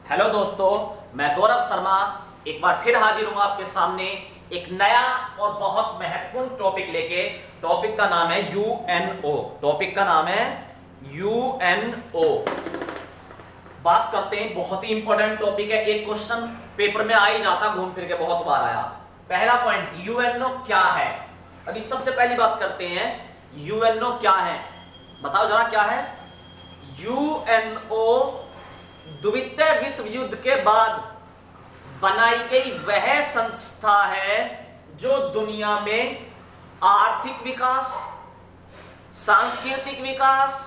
Hello दोस्तों, मैं गौरव शर्मा एक बार फिर हाजिर हूं आपके सामने एक नया और बहुत महत्वपूर्ण टॉपिक लेके। टॉपिक का नाम है यूएनओ। टॉपिक का नाम है यूएनओ। बात करते हैं, बहुत ही इंपॉर्टेंट टॉपिक है। एक क्वेश्चन पेपर में आ ही जाता, घूम फिर के बहुत बार आया। पहला पॉइंट, यूएनओ क्या है। अभी सबसे पहली बात करते हैं, यूएनओ क्या है, बताओ जरा क्या है। यूएनओ द्वितीय विश्व युद्ध के बाद बनाई गई वह संस्था है जो दुनिया में आर्थिक विकास, सांस्कृतिक विकास,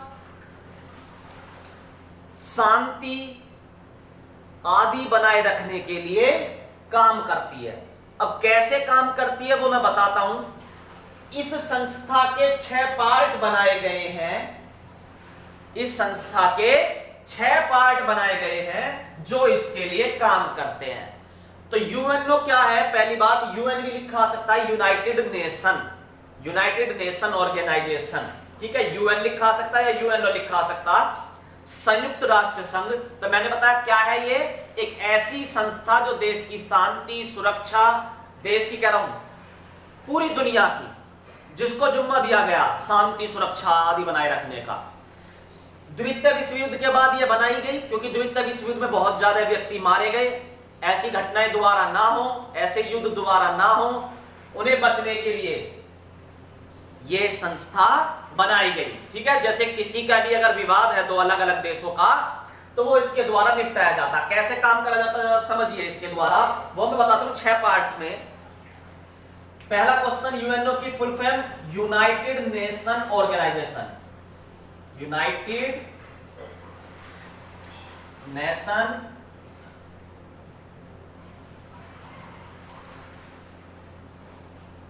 शांति आदि बनाए रखने के लिए काम करती है। अब कैसे काम करती है वो मैं बताता हूं। इस संस्था के 6 पार्ट बनाए गए हैं। इस संस्था के 6 पार्ट बनाए गए हैं जो इसके लिए काम करते हैं। तो यूएनओ क्या है। पहली बात, यूएन भी लिखा सकता है United Nation, United Nation Organisation, ठीक है। यूएन लिखा सकता है या यूएनओ लिखा सकता, संयुक्त राष्ट्र संघ। तो मैंने बताया क्या है ये, एक ऐसी संस्था जो देश की शांति, सुरक्षा, देश की कह रहा हूं पूरी दुनिया की, जिसको जुम्मा दिया गया शांति, सुरक्षा आदि बनाए रखने का। द्वितीय विश्व युद्ध के बाद यह बनाई गई क्योंकि द्वितीय विश्व युद्ध में बहुत ज्यादा व्यक्ति मारे गए। ऐसी घटनाएं दोबारा ना हो, ऐसे युद्ध दोबारा ना हो, उन्हें बचने के लिए यह संस्था बनाई गई, ठीक है। जैसे किसी का भी अगर विवाद है दो अलग अलग देशों का, तो वो इसके द्वारा निपटाया जाता। कैसे काम करा जाता है समझिए इसके द्वारा, वो मैं बताता हूं 6 पार्ट में। पहला क्वेश्चन, यूएनओ की full form United Nation Organisation, United Nation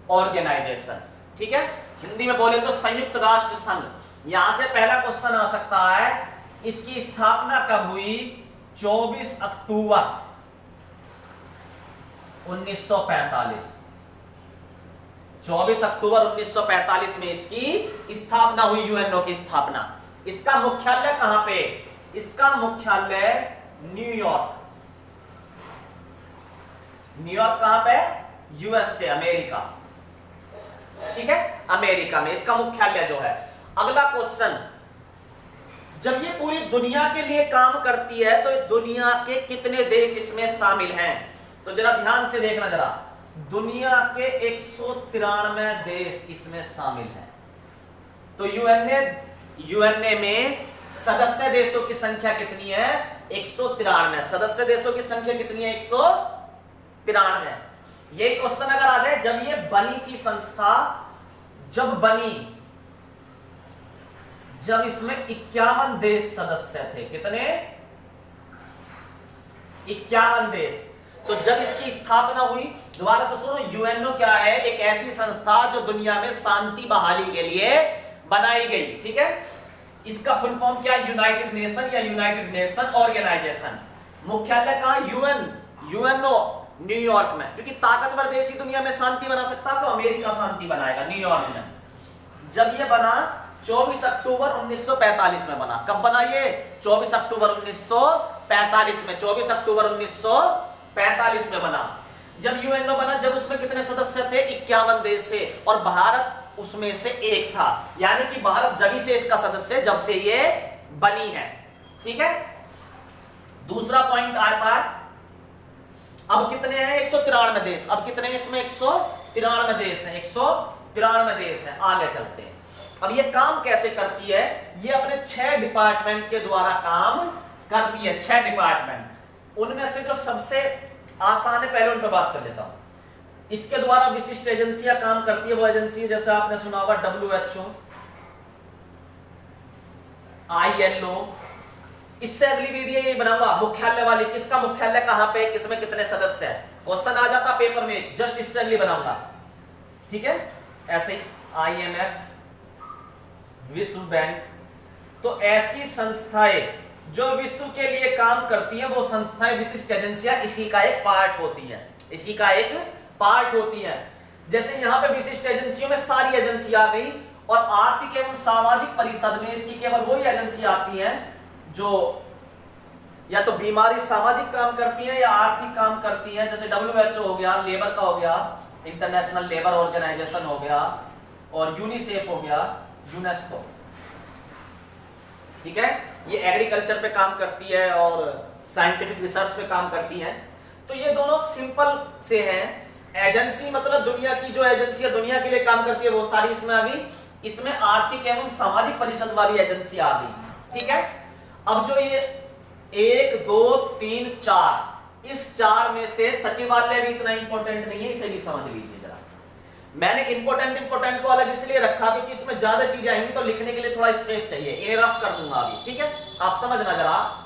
Organisation, ठीक है। हिंदी में बोले तो संयुक्त राष्ट्र संघ। यहां से पहला क्वेश्चन आ सकता है, इसकी स्थापना कब हुई। 24 अक्टूबर 1945। 24 अक्टूबर 1945 में इसकी स्थापना हुई, यूएनओ की स्थापना। इसका मुख्यालय कहां पे, इसका मुख्यालय न्यूयॉर्क। न्यूयॉर्क कहां पे, यूएसए, अमेरिका, ठीक है, अमेरिका में इसका मुख्यालय जो है। अगला क्वेश्चन, जब ये पूरी दुनिया के लिए काम करती है तो दुनिया के कितने देश इसमें शामिल हैं। तो जरा ध्यान से देखना, जरा दुनिया के 193 देश इसमें शामिल हैं। तो यूएनए में सदस्य देशों की संख्या कितनी है, 193। सदस्य देशों की संख्या कितनी है, 193। यही क्वेश्चन अगर आ जाए, जब ये बनी थी संस्था, जब बनी, जब इसमें 51 देश सदस्य थे, कितने, 51 देश। तो जब इसकी स्थापना हुई, दोबारा से सुनो, यूएनओ क्या है, एक ऐसी संस्था जो दुनिया में शांति बहाली के लिए बनाई गई, ठीक है। इसका फुल फॉर्म क्या है, यूनाइटेड नेशन या यूनाइटेड नेशन ऑर्गेनाइजेशन। मुख्यालय कहां, यूएनओ न्यूयॉर्क में, क्योंकि ताकतवर देश ही दुनिया में शांति बना सकता, तो अमेरिका शांति बनाएगा न्यूयॉर्क में। जब ये बना 24 अक्टूबर 1945 में बना। कब बना ये, 24 अक्टूबर 1945 में, 24 अक्टूबर 1945 में बना। जब यूएनओ बना, जब उसमें कितने सदस्य थे, 51 देश थे, और भारत उसमें से एक था। यानी कि भारत जब से इसका सदस्य, जब से ये बनी है, ठीक है। दूसरा पॉइंट आता है, अब कितने हैं, 193 देश। अब कितने इसमें, 193 देश हैं, 193 देश हैं। आगे चलते हैं। अब ये काम कैसे करती है, ये अपने 6 डिपार्टमेंट के द्वारा काम करती है। 6 डिपार्टमेंट, उनमें से जो सबसे आसान है, पहले उन पर बात कर लेता हूं। इसके द्वारा विशिष्ट एजेंसियां काम करती है। वो एजेंसी जैसे आपने सुना होगा, WHO, ILO। इससे अगली वीडियो ये बनाऊंगा मुख्यालय वाली, किसका मुख्यालय कहां पे, किसमें कितने सदस्य हैं, क्वेश्चन आ जाता पेपर में, जस्ट इससे अगली बनाऊंगा, ठीक है। ऐसे ही IMF, विश्व बैंक। तो ऐसी संस्थाएं जो विश्व के लिए काम करती हैं, वो संस्थाएं, विशिष्ट एजेंसियां इसी का एक पार्ट होती हैं, इसी का एक पार्ट होती हैं। जैसे यहां पे विशिष्ट एजेंसियों में सारी एजेंसी आ गई, और आर्थिक एवं सामाजिक परिषद में इसकी केवल वही एजेंसी आती है जो या तो बीमारी सामाजिक काम करती है या आर्थिक काम करती है, जैसे WHO हो गया, लेबर का हो गया, इंटरनेशनल लेबर ऑर्गेनाइजेशन हो गया, और यूनिसेफ हो गया, यूनेस्को। ठीक है, ये एग्रीकल्चर पे काम करती है और साइंटिफिक रिसर्च पे काम करती है। तो ये दोनों सिंपल से हैं। एजेंसी मतलब दुनिया की जो एजेंसियां दुनिया के लिए काम करती है वो सारी इसमें आ गई। इसमें आर्थिक एवं सामाजिक परिषद वाली एजेंसी आ गई। ठीक है, अब जो ये 1 2 3 4, इस 4 में से सचिवालय भी इतना इंपॉर्टेंट नहीं है, इसे भी समझ लीजिए जरा। मैंने इंपॉर्टेंट को अलग इसलिए रखा क्योंकि इसमें ज्यादा चीजें आएंगी तो लिखने के लिए थोड़ा स्पेस चाहिए, इन्हें रफ कर दूंगा अभी। ठीक है, आप समझना जरा।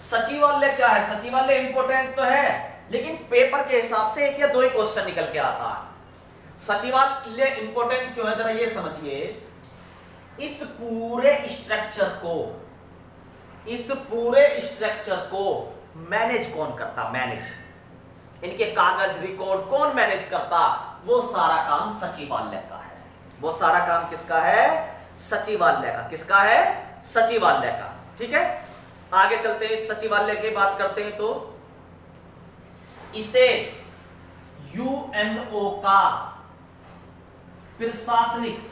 सचिवालय क्या है? सचिवालय इंपॉर्टेंट तो है लेकिन पेपर के हिसाब से 1 या 2 ही क्वेश्चन निकल के आता है। सचिवालय इंपॉर्टेंट क्यों है जरा ये समझिए। इस पूरे स्ट्रक्चर को मैनेज कौन करता? मैनेज इनके कागज रिकॉर्ड कौन मैनेज करता? वो सारा काम सचिवालय का है। वो सारा काम किसका है? सचिवालय का। किसका है? सचिवालय का। ठीक है, आगे चलते हैं, सचिवालय की बात करते हैं। तो इसे यूएनओ का प्रशासनिक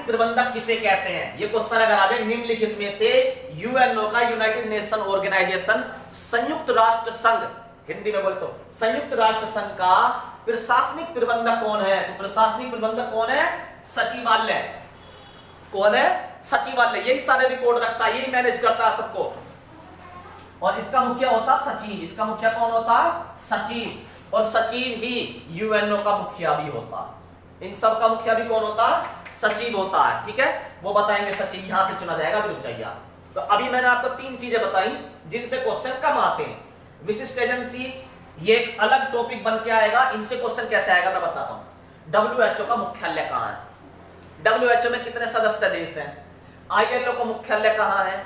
प्रबंधक किसे कहते हैं? ये क्वेश्चन अगर आ जाए निम्नलिखित में से यूएनओ का, यूनाइटेड नेशन ऑर्गेनाइजेशन, संयुक्त राष्ट्र संघ, हिंदी में बोले तो संयुक्त राष्ट्र संघ का प्रशासनिक प्रबंधक कौन है? तो प्रशासनिक प्रबंधक कौन है? सचिवालय। कौन है? सचिवालय। यही सारे रिकॉर्ड रखता है, यही मैनेज करता है सबको। और इसका मुखिया होता सचिव। इसका मुखिया कौन होता? सचिव। और सचिव ही यूएनओ का मुखिया भी होता। इन सब का मुखिया भी कौन होता? सचिव होता है। ठीक है, वो बताएंगे सचिव यहां से चुना जाएगा। रुक जाइए। तो अभी मैंने आपको 3 चीजें बताई जिनसे क्वेश्चन कम आते हैं। विशिष्ट एजेंसी, ये एक अलग टॉपिक बन के आएगा। इनसे क्वेश्चन कैसे आएगा मैं बताता हूं। WHO का मुख्यालय कहां है? WHO में कितने सदस्य देश हैं? ILO का मुख्यालय कहां है?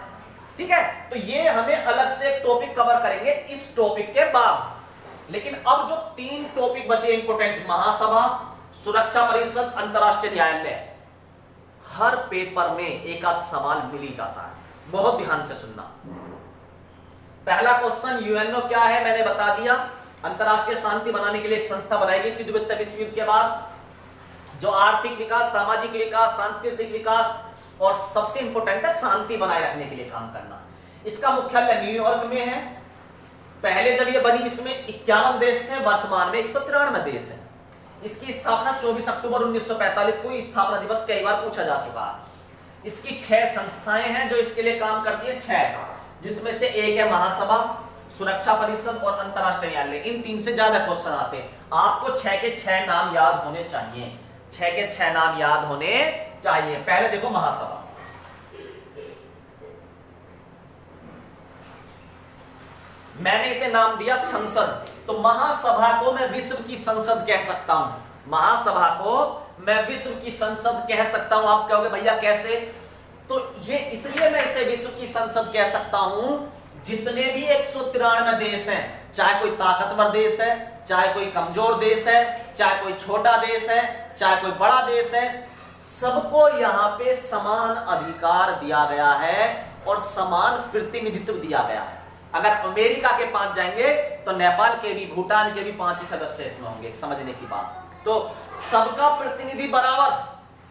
ठीक है, तो ये हमें अलग से एक टॉपिक कवर करेंगे इस टॉपिक के बाद। लेकिन अब जो 3 टॉपिक बचे इंपोर्टेंट, महासभा, सुरक्षा परिषद, अंतरराष्ट्रीय न्यायालय, हर पेपर में एक आध सवाल मिल ही जाता है। बहुत ध्यान से सुनना। पहला क्वेश्चन, यूएनओ क्या है मैंने बता दिया। अंतरराष्ट्रीय शांति बनाने के लिए एक संस्था बनाई गई थी द्वितीय विश्व युद्ध के बाद, जो आर्थिक विकास, सामाजिक विकास, सांस्कृतिक विकास और सबसे इंपॉर्टेंट है शांति बनाए रखने के लिए काम करना। इसका मुख्यालय न्यूयॉर्क में है। पहले जब ये बनी इसमें 51 देश थे, वर्तमान में 193 देश हैं। इसकी स्थापना 24 अक्टूबर 1945 को, स्थापना दिवस कई बार पूछा जा चुका है। इसकी 6 संस्थाएं हैं जो इसके लिए काम करती है, 6, जिसमें से एक है महासभा, सुरक्षा परिषद और अंतरराष्ट्रीय न्यायालय। इन 3 से ज्यादा क्वेश्चन आते हैं। आपको 6 के 6 नाम याद होने चाहिए। 6 के 6 नाम याद होने चाहिए। पहले देखो महासभा। मैंने इसे नाम दिया संसद। तो महासभा को मैं विश्व की संसद कह सकता हूं। महासभा को मैं विश्व की संसद कह सकता हूं। आप कहोगे भैया कैसे? तो ये इसलिए मैं इसे विश्व की संसद कह सकता हूं, जितने भी 193 देश हैं, चाहे कोई ताकतवर देश है, चाहे कोई कमजोर देश है, चाहे कोई छोटा देश है, चाहे कोई बड़ा देश है, सबको यहां पे समान अधिकार दिया गया है और समान प्रतिनिधित्व दिया गया है। अगर अमेरिका के 5 जाएंगे तो नेपाल के भी, भूटान के भी 5 ही सदस्य इसमें होंगे। समझने की बात। तो सबका प्रतिनिधि बराबर,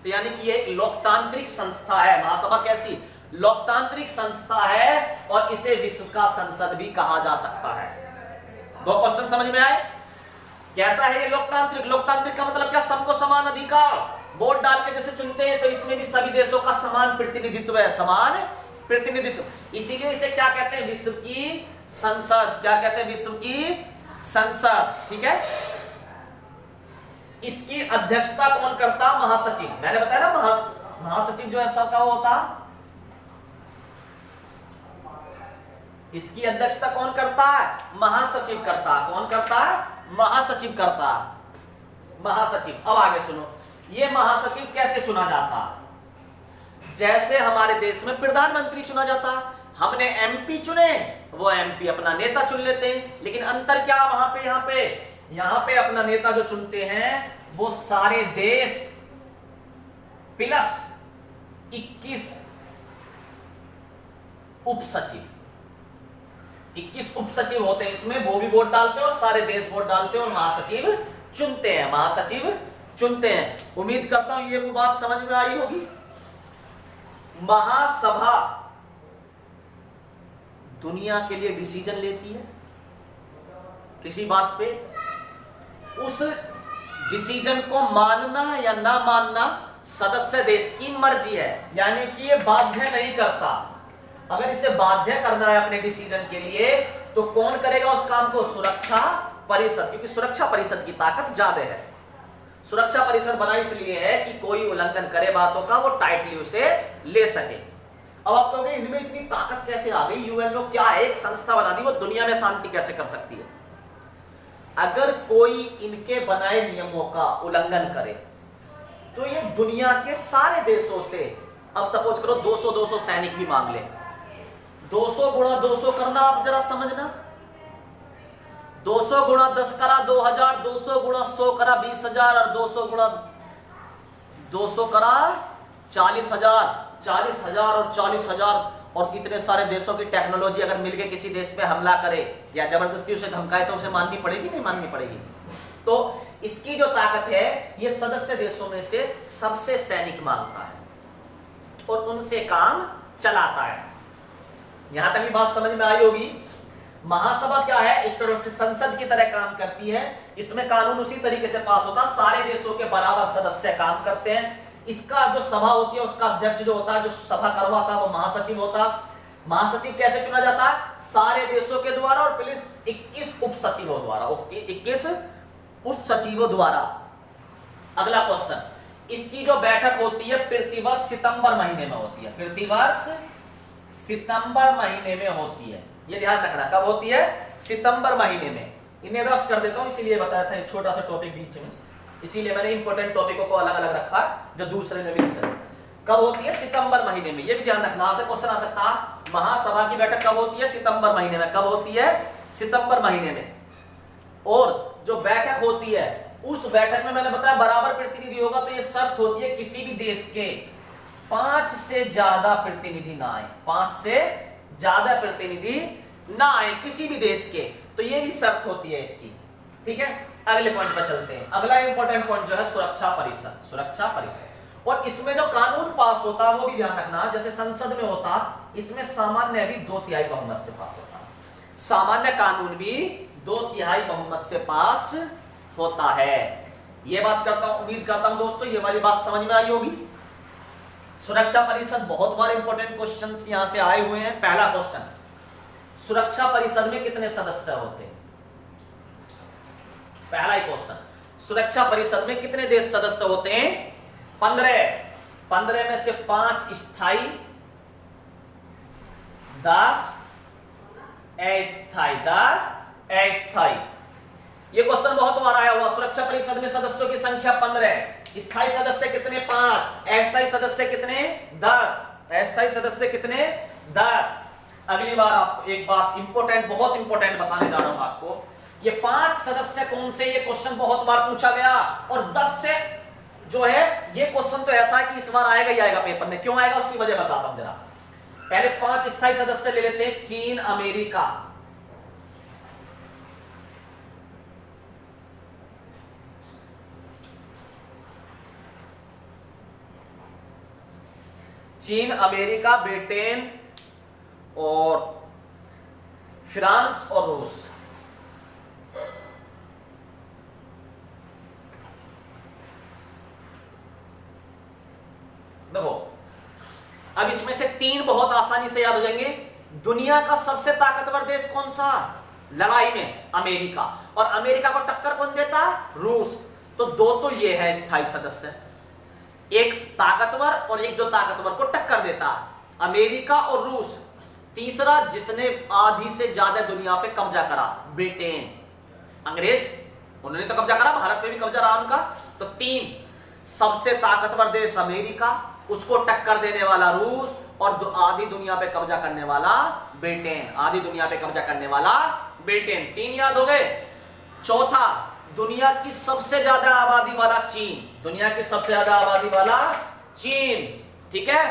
तो यानी कि ये एक लोकतांत्रिक संस्था है। महासभा कैसी? लोकतांत्रिक संस्था है और इसे विश्व का संसद भी कहा जा सकता है। 2 क्वेश्चन समझ में आए? कैसा है ये लोकतांत्रिक? लोकतांत्रिक का मतलब क्या? सबको समान अधिकार। वोट डाल के जैसे चुनते हैं तो इसमें भी सभी देशों का समान प्रतिनिधित्व है, समान प्रतिनिधित्व। इसीलिए इसे क्या कहते हैं? विश्व की संसद। क्या कहते हैं? विश्व की संसद। ठीक है, इसकी अध्यक्षता कौन करता? महासचिव। मैंने बताया ना महासचिव जो है सबका वो होता। इसकी अध्यक्षता कौन करता है? महासचिव करता। कौन करता है? महासचिव करता। महासचिव। अब आगे सुनो, ये महासचिव कैसे चुना जाता? जैसे हमारे देश में प्रधानमंत्री चुना जाता। हमने एमपी चुने, वो एमपी अपना नेता चुन लेते हैं। लेकिन अंतर क्या वहां पे, यहाँ पे अपना नेता जो चुनते हैं वो सारे देश प्लस 21 उप सचिव, 21 उप सचिव होते हैं इसमें, वो भी वोट डालते हैं और सारे देश वोट डालते हैं और महासचिव चुनते हैं, महासचिव चुनते हैं। उम्मीद करता हूं ये बात समझ में आई होगी। महासभा दुनिया के लिए डिसीजन लेती है किसी बात पे, उस डिसीजन को मानना या ना मानना सदस्य देश की मर्जी है, यानी कि ये बाध्य नहीं करता। अगर इसे बाध्य करना है अपने डिसीजन के लिए तो कौन करेगा उस काम को? सुरक्षा परिषद, क्योंकि सुरक्षा परिषद की ताकत ज्यादा है। सुरक्षा परिषद बना इसलिए है कि कोई उल्लंघन करे बातों का वो टाइटली उसे ले सके। अब आप कहोगे इनमें इतनी ताकत कैसे आ गई? यूएनओ क्या है, एक संस्था बना दी, वो दुनिया में शांति कैसे कर सकती है? अगर कोई इनके बनाए नियमों का उल्लंघन करे तो ये दुनिया के सारे देशों से, अब सपोज करो 200 सैनिक भी मांग ले, 200 गुणा 200 करना, आप जरा समझना, 200 गुणा 10 करा 2000, 200 गुणा 100 करा 20,000 और 200 गुणा 200 करा 40,000, 40,000 और 40,000 और इतने सारे देशों की टेक्नोलॉजी अगर मिलके किसी देश पे हमला करे या जबरदस्ती उसे धमकाए तो उसे माननी पड़ेगी नहीं माननी पड़ेगी? तो इसकी जो ताकत है ये सदस्य देशों में से सबसे सैनिक मांगता है और उनसे काम चलाता है। यहां तक भी बात समझ में आई होगी। महासभा क्या है? एक तरह से संसद की तरह काम करती है, इसमें कानून उसी तरीके से पास होता है, सारे देशों के बराबर सदस्य काम करते हैं। इसका जो सभा होती है उसका अध्यक्ष जो होता है, जो सभा करवाता है, वो महासचिव होता है। महासचिव कैसे चुना जाता है? सारे देशों के द्वारा और प्लस 21 उप सचिवों द्वारा। ओके, 21 उप सचिवों द्वारा। अगला क्वेश्चन, इसकी जो बैठक होती है प्रतिवर्ष सितंबर महीने में होती है, प्रतिवर्ष सितंबर महीने में होती है, ये ध्यान रखना। कब होती है? सितंबर महीने में। इन्हें रफ कर देता हूं, इसीलिए बताया था एक छोटा सा टॉपिक बीच में, इसीलिए मैंने इंपॉर्टेंट टॉपिकों को अलग अलग रखा जो दूसरे में भी लिख सकते। कब होती है? सितंबर महीने में। ये भी ध्यान रखना, आपसे क्वेश्चन आ सकता है महासभा की बैठक कब होती है? सितंबर महीने में। कब होती है? सितंबर महीने में। और जो बैठक होती है उस बैठक में मैंने बताया बराबर प्रतिनिधि होगा, तो ये शर्त होती है किसी भी देश के 5 से ज्यादा प्रतिनिधि ना आए, 5 से ज्यादा प्रतिनिधि ना आए किसी भी देश के, तो ये भी शर्त होती है इसकी। ठीक है, अगले पॉइंट पर चलते हैं। अगला इंपॉर्टेंट पॉइंट जो है सुरक्षा परिषद। सुरक्षा परिषद, और इसमें जो कानून पास होता है वो भी ध्यान रखना, जैसे संसद में होता, इसमें सामान्य भी 2/3 बहुमत से पास होता है। सामान्य कानून भी 2/3 बहुमत से पास होता है। ये बात करता हूं, उम्मीद करता हूं दोस्तों ये वाली बात समझ में आई होगी। सुरक्षा परिषद, बहुत बार इंपॉर्टेंट क्वेश्चंस यहां से आए हुए हैं। पहला क्वेश्चन, सुरक्षा परिषद में कितने सदस्य होते हैं? पहला ही क्वेश्चन, सुरक्षा परिषद में कितने देश सदस्य होते हैं? 15। 15 में से 5 स्थायी, 10 अस्थायी, 10 अस्थायी। ये क्वेश्चन बहुत बार आया हुआ। सुरक्षा परिषद में सदस्यों की संख्या 15, स्थायी सदस्य कितने? 5, अस्थायी सदस्य कितने? 10, अस्थायी सदस्य कितने? 10। अगली बार आपको एक बात इंपॉर्टेंट, बहुत इंपॉर्टेंट बताने जा रहा हूं आपको। ये 5 सदस्य कौन से? ये क्वेश्चन बहुत बार पूछा गया। और 10 से जो है ये क्वेश्चन तो ऐसा है कि इस बार आएगा ही आएगा पेपर में। क्यों आएगा उसकी वजह बताता हूं जरा। पहले 5 स्थायी सदस्य ले लेते हैं। चीन, अमेरिका, चीन, अमेरिका, ब्रिटेन और फ्रांस और रूस। देखो, अब इसमें से 3 बहुत आसानी से याद हो जाएंगे। दुनिया का सबसे ताकतवर देश कौन सा लड़ाई में? अमेरिका। और अमेरिका को टक्कर कौन देता? रूस। तो 2 तो ये है स्थायी सदस्य, एक ताकतवर और एक जो ताकतवर को टक्कर देता, अमेरिका और रूस। तीसरा जिसने आधी से ज्यादा दुनिया पे कब्जा करा, ब्रिटेन। अंग्रेज, उन्होंने तो कब्जा करा, भारत पे भी कब्जा रहा उनका। तो 3 सबसे ताकतवर देश अमेरिका, उसको टक्कर देने वाला रूस और आधी दुनिया पे कब्जा करने वाला ब्रिटेन। आधी दुनिया पे कब्जा करने वाला ब्रिटेन। 3 याद हो गए। चौथा, दुनिया की सबसे ज्यादा आबादी वाला चीन, दुनिया की सबसे ज्यादा आबादी वाला चीन, ठीक है।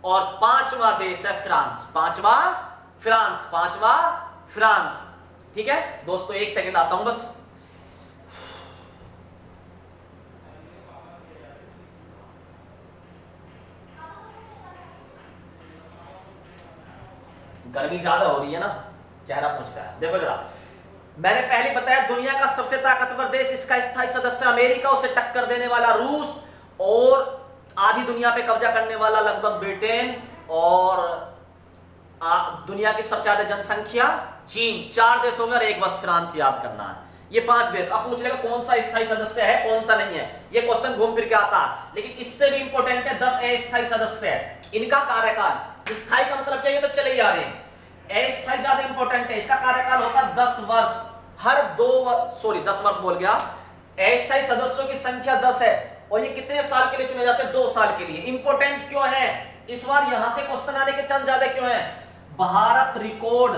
और पांचवा देश है फ्रांस, पांचवा फ्रांस, ठीक है दोस्तों। एक सेकंड आता हूं बस। गर्मी ज्यादा हो रही है ना, चेहरा पूछ रहा है। देखो जरा, मैंने पहले बताया दुनिया का सबसे ताकतवर देश, इसका स्थायी सदस्य अमेरिका, उसे टक्कर देने वाला रूस, और आधी दुनिया पे कब्जा करने वाला लगभग ब्रिटेन, और दुनिया की सबसे ज्यादा जनसंख्या चीन। 4 देश होंगे और एक बस फ्रांस, याद करना है। ये 5 देश। अब पूछ लेगा कौन सा स्थायी सदस्य है कौन सा नहीं है, ये क्वेश्चन घूम फिर के आता है। लेकिन इससे भी इंपॉर्टेंट है 10 अस्थायी सदस्य है, इनका कार्यकाल। स्थायी का मतलब क्या, ये तो चले ही आ रहे हैं। अस्थायी ज्यादा इंपॉर्टेंट है, इसका कार्यकाल होता 10 वर्ष, हर 10 वर्ष बोल गया। अस्थायी सदस्यों की संख्या 10 है, और ये कितने साल के लिए चुने जाते हैं, 2 साल के लिए। इंपॉर्टेंट क्यों है, इस बार यहां से क्वेश्चन आने के चांस ज्यादा क्यों है। भारत रिकॉर्ड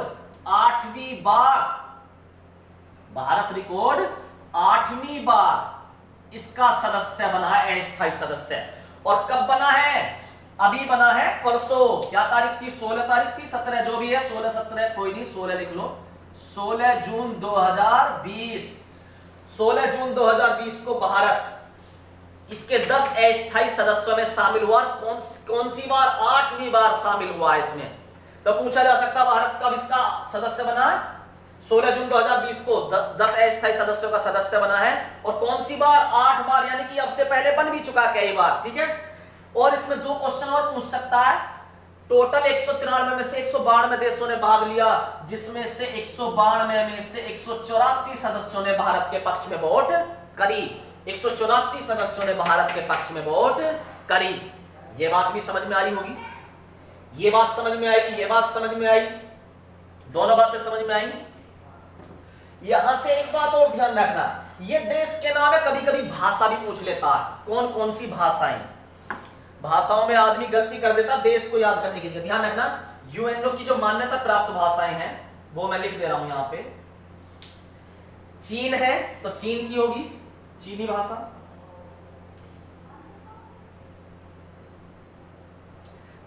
8वीं बार इसका सदस्य बना है, अस्थायी सदस्य। और कब बना है, अभी बना है परसों। क्या तारीख थी, 16 तारीख थी, 17 जो भी है, 16 17 कोई नहीं, 16 लिख लो। 16 जून 2020, 16 जून 2020 को भारत इसके 10 अस्थायी सदस्यों में शामिल हुआ। कौन सी बार, 8वीं बार शामिल हुआ है इसमें। तो पूछा जा सकता भारत कब इसका सदस्य बना है, 16 जून 2020 को 10 अस्थायी सदस्यों का सदस्य बना है। और कौन सी बार, 8 बार, यानी कि अब से पहले बन भी चुका कई बार, ठीक है। और इसमें 2 क्वेश्चन और पूछ सकता है। टोटल 193 में से 192 देशों ने भाग लिया, जिसमें से 192 में से 184 सदस्यों ने भारत के पक्ष में वोट करी। 184 सदस्यों ने भारत के पक्ष में वोट करी। ये बात भी समझ में आई होगी, ये बात समझ में आई, ये बात समझ में आई, दोनों बातें समझ में आई। यहां से एक बात और ध्यान रखना, ये देश के नाम है, कभी कभी भाषा भी पूछ लेता है, कौन कौन सी भाषाएं। भाषाओं में आदमी गलती कर देता देश को याद करने की जगह। ध्यान रखना, यूएनओ की जो मान्यता प्राप्त भाषाएं हैं वो मैं लिख दे रहा हूं यहां पे। चीन है तो चीन की होगी चीनी भाषा,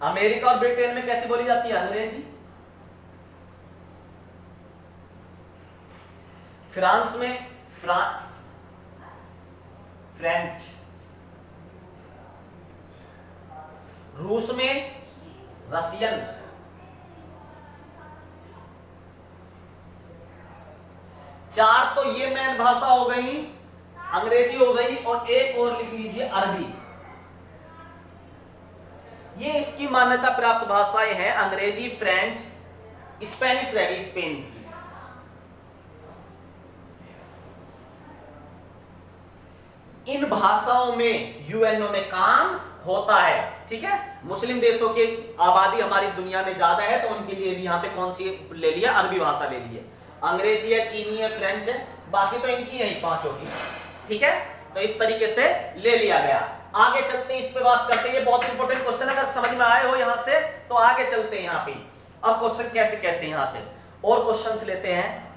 अमेरिका और ब्रिटेन में कैसी बोली जाती है, अंग्रेजी। फ्रांस में फ्रेंच, रूस में रशियन, चार तो ये मेन भाषा हो गई, अंग्रेजी हो गई, और एक और लिख लीजिए अरबी। ये इसकी मान्यता प्राप्त भाषाएं हैं, अंग्रेजी, फ्रेंच, स्पेनिश रहेगी स्पेन की। इन भाषाओं में यूएनओ में काम होता है, ठीक है। मुस्लिम देशों की आबादी हमारी दुनिया में ज्यादा है, तो उनके लिए भी यहाँ पे कौन सी ले लिया, अरबी भाषा ले ली है। अंग्रेजी है, चीनी है, फ्रेंच है, बाकी तो इनकी है 5 की, ठीक है। तो इस तरीके से ले लिया गया। आगे चलते हैं, इस पे बात करते हैं। ये बहुत इंपॉर्टेंट क्वेश्चन, अगर समझ में आए हो यहां से तो आगे चलते हैं यहाँ पे। अब क्वेश्चन कैसे कैसे यहां से और क्वेश्चंस लेते हैं।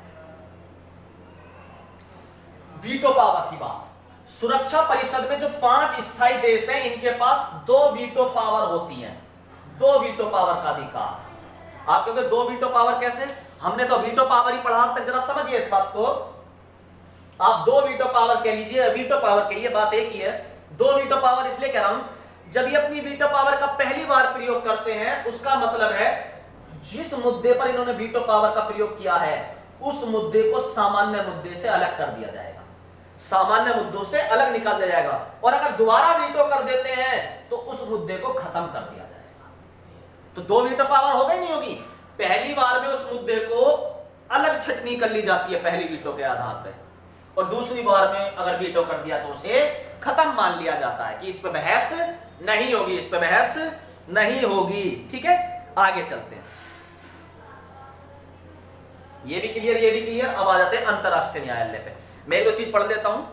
वीटो पावर की बात, सुरक्षा परिषद में जो 5 स्थायी देश हैं, इनके पास 2 वीटो पावर होती है, 2 वीटो पावर का अधिकार। आप कहोगे 2 वीटो पावर कैसे, हमने तो वीटो पावर ही पढ़ा तक, जरा समझिए इस बात को। आप 2 वीटो पावर कह लीजिए, वीटो पावर कहिए, बात एक ही है। 2 वीटो पावर इसलिए कह रहा हूं, जब ये अपनी वीटो पावर का पहली बार प्रयोग करते हैं, उसका मतलब है जिस मुद्दे पर इन्होंने वीटो पावर का प्रयोग किया है, उस मुद्दे को सामान्य मुद्दे से अलग कर दिया जाएगा, सामान्य मुद्दों से अलग निकाल दिया जाएगा। और अगर दोबारा वीटो कर देते हैं तो उस मुद्दे को खत्म कर दिया जाएगा। तो 2 वीटो पावर होगी नहीं होगी, पहली बार में उस मुद्दे को अलग छटनी कर ली जाती है पहली वीटो के आधार पर, और दूसरी बार में अगर वीटो कर दिया तो उसे खत्म मान लिया जाता है कि इस पे बहस नहीं होगी, इस पे बहस नहीं होगी, ठीक है। आगे चलते हैं, ये भी क्लियर, ये भी क्लियर। अब आ जाते हैं अंतरराष्ट्रीय न्यायालय पे। मैं एक दो चीज पढ़ देता हूं।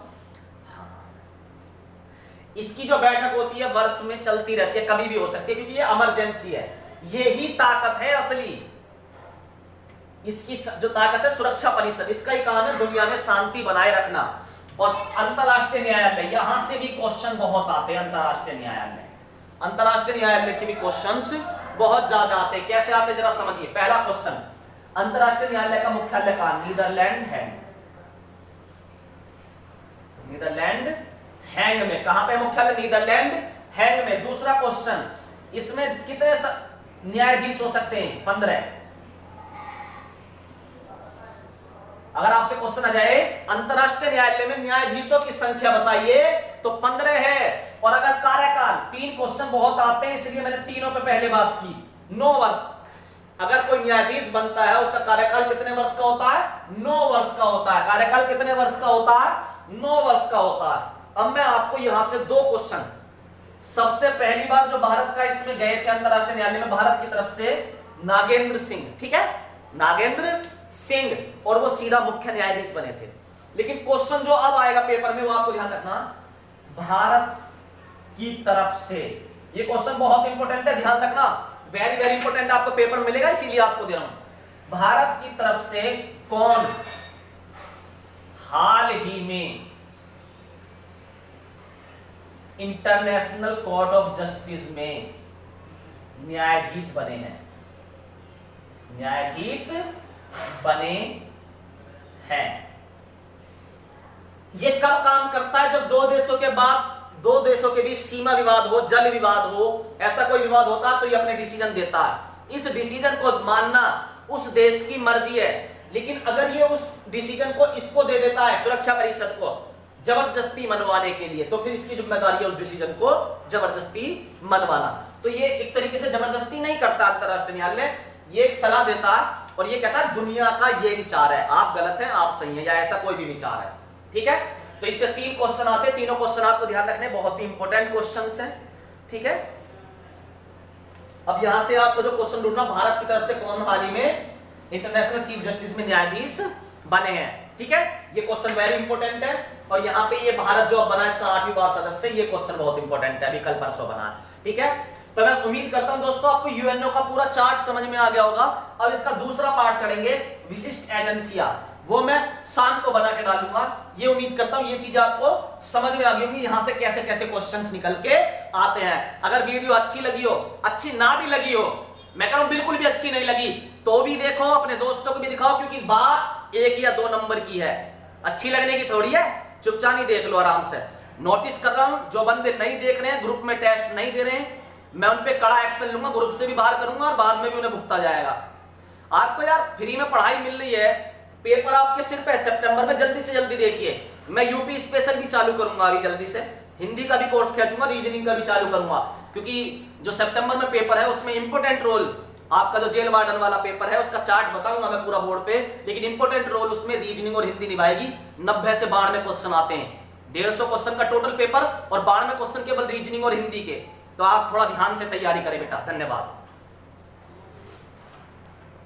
इसकी जो बैठक होती है वर्ष में चलती रहती है, कभी भी हो सकती है, क्योंकि ये इमरजेंसी है। यही ताकत है असली, इसकी जो ताकत है सुरक्षा परिषद, इसका ही काम है दुनिया में शांति बनाए रखना। और अंतरराष्ट्रीय न्यायालय, यहां से भी क्वेश्चन बहुत आते हैं। अंतरराष्ट्रीय न्यायालय से भी क्वेश्चंस बहुत ज्यादा आते हैं। कैसे आते हैं जरा समझिए। पहला क्वेश्चन, अंतरराष्ट्रीय न्यायालय का मुख्यालय कहां? नीदरलैंड है, नीदरलैंड हैंग में। कहां पे मुख्यालय? नीदरलैंड हैंग में। दूसरा क्वेश्चन, इसमें कितने न्यायाधीश हो सकते हैं? 15। अगर आपसे क्वेश्चन आ जाए अंतरराष्ट्रीय न्यायालय में न्यायाधीशों की संख्या बताइए, तो 15 है। और अगर कार्यकाल, 3 क्वेश्चन बहुत आते हैं इसलिए मैंने तीनों पे पहले बात की। 9 वर्ष। अगर कोई न्यायाधीश बनता है उसका कार्यकाल कितने वर्ष का होता है? 9 वर्ष का होता है। कार्यकाल कितने वर्ष का होता है? 9 वर्ष का होता है। अब मैं आपको यहां से 2 क्वेश्चन, सबसे पहली बार जो भारत का इसमें गए थे अंतरराष्ट्रीय न्यायालय में भारत की तरफ से, नागेंद्र सिंह, ठीक है, नागेंद्र सिंह, और वो सीधा मुख्य न्यायाधीश बने थे। लेकिन क्वेश्चन जो अब आएगा पेपर में वो आपको ध्यान रखना, भारत की तरफ से, ये क्वेश्चन बहुत इंपॉर्टेंट है, ध्यान रखना, वेरी वेरी इंपॉर्टेंट, आपको पेपर मिलेगा इसीलिए आपको दे रहा हूं। भारत की तरफ से कौन हाल ही में इंटरनेशनल कोर्ट ऑफ जस्टिस में न्यायाधीश बने हैं? न्यायाधीश बने हैं। ये कब काम करता है? जब दो देशों के बीच सीमा विवाद हो, जल विवाद हो, ऐसा कोई विवाद होता है तो ये अपने डिसीजन देता है। इस डिसीजन को मानना उस देश की मर्जी है, लेकिन अगर ये उस डिसीजन को इसको दे देता है, सुरक्षा परिषद को, जबरदस्ती मनवाने के लिए, तो फिर इसकी जिम्मेदारी है उस डिसीजन को जबरदस्ती मनवाना। तो ये एक तरीके से जबरदस्ती नहीं करता अंतरराष्ट्रीय न्यायालय, ये एक सलाह देता है और ये कहता है दुनिया का ये विचार है, आप गलत हैं, आप सही हैं, या ऐसा कोई भी विचार है। ठीक है, तो इससे 3 क्वेश्चन आते हैं, तीनों क्वेश्चन आपको ध्यान रखने, बहुत ही इंपॉर्टेंट क्वेश्चंस हैं। ठीक है, अब यहां से आपको जो क्वेश्चन ढूंढना, भारत की तरफ से कौन हाल ही में इंटरनेशनल चीफ जस्टिस में न्यायाधीश बने हैं। ठीक है, ये क्वेश्चन वेरी इंपॉर्टेंट है। और यहाँ पे ये भारत जो बना इसका 8वीं बार सदस्य, ये क्वेश्चन बहुत इंपॉर्टेंट है, अभी कल परसों बना है। ठीक है, तो मैं उम्मीद करता हूं दोस्तों आपको यूएनओ का पूरा चार्ट समझ में आ गया होगा। अब इसका दूसरा पार्ट चढ़ेंगे, विशिष्ट एजेंसियां, वो मैं शाम को बना के डालूंगा। ये उम्मीद करता हूं ये चीज आपको समझ में आ गई होंगी, यहां से कैसे कैसे क्वेश्चंस निकल के आते हैं। अगर वीडियो अच्छी लगी हो, अच्छी ना भी लगी हो, मैं कह रहा हूं बिल्कुल भी अच्छी नहीं लगी, तो भी देखो, अपने दोस्तों को भी दिखाओ, क्योंकि बात 1 या 2 नंबर की है, अच्छी लगने की थोड़ी है। चुपचाप नहीं देख लो, आराम से। नोटिस कर रहा हूं, जो बंदे नहीं देख रहे हैं, ग्रुप में टेस्ट नहीं दे रहे हैं, मैं उन पे कड़ा एक्शन लूंगा, ग्रुप से भी बाहर करूंगा और बाद में भी उन्हें भुगता जाएगा। आपको यार फ्री में पढ़ाई मिल रही है, पेपर आपके सिर पे सितंबर में, जल्दी से जल्दी देखिए। मैं यूपी स्पेशल भी चालू करूंगा अभी जल्दी से, हिंदी का भी कोर्स खींचूंगा, रीजनिंग का भी चालू करूंगा, क्योंकि जो सितंबर में पेपर है उसमें इंपोर्टेंट रोल, आपका जो जेल वार्डन वाला पेपर है उसका चार्ट बताऊंगा मैं पूरा बोर्ड पे, लेकिन इंपोर्टेंट रोल उसमें रीजनिंग और हिंदी निभाएगी। 90 से 92 क्वेश्चन आते हैं, 150 क्वेश्चन का टोटल पेपर और 92 क्वेश्चन केवल रीजनिंग और हिंदी के। तो आप थोड़ा ध्यान से तैयारी करें बेटा। धन्यवाद।